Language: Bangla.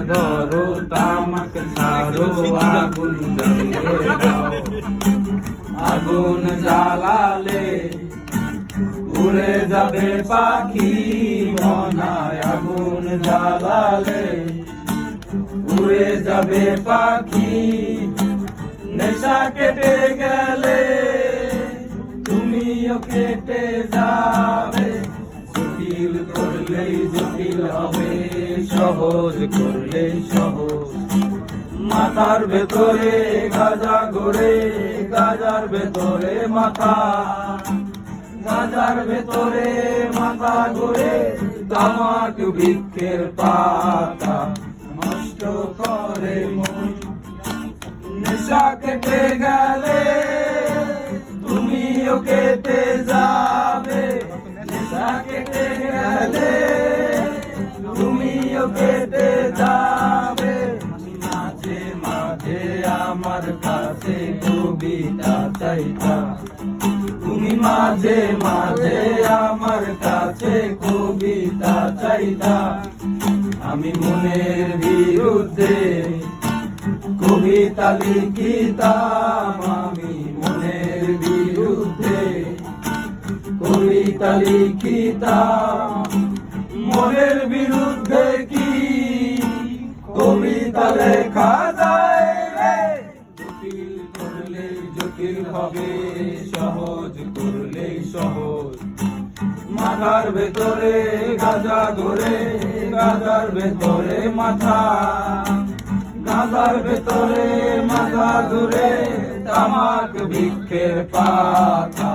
ধরো তামাক ছাড়ো আগুন জ্বালিয়ে দাও। আগুন জ্বালালে উড়ে যাবে পাখি মনায়, আগুন জ্বালালে উড়ে যাবে পাখি। নেশা কেটে গেলে তুমিও কেটে যাবে, জটিল করলেই জটিল হবে, সহজ করলেই সহজ। মাথার ভেতরে গাঁজা ঘোরে, গাঁজার ভেতরে মাথা, গাঁজার ভেতরে মাথা ঘোরে, তামাক বৃক্ষের পাতা নষ্ট করে মন। নেশা কেটে গেলে তুমিও কেটে যাবে, নেশা কেটে গেলে তুমিও কেটে যাবে। মাঝে মাঝে আমার কাছে কবিতা চাইতা, তুমি মাঝে মাঝে আমার কাছে কবিতা চাইতা। আমি মনের বিরুদ্ধে কবিতা লিখিতাম, আমি মনের বিরুদ্ধে কবিতা লিখিতাম। মনের বিরুদ্ধে কি কবিতা লেখা যায় রে? জটিল করলে জটিল হবে, সহজ করলে সহজ। মাথার ভেতরে গাঁজা ঘোরে, গাঁজার ভেতরে মাথা, গাঁজার ভেতরে মাথা ঘুরে, তামাক বৃক্ষের পাতা।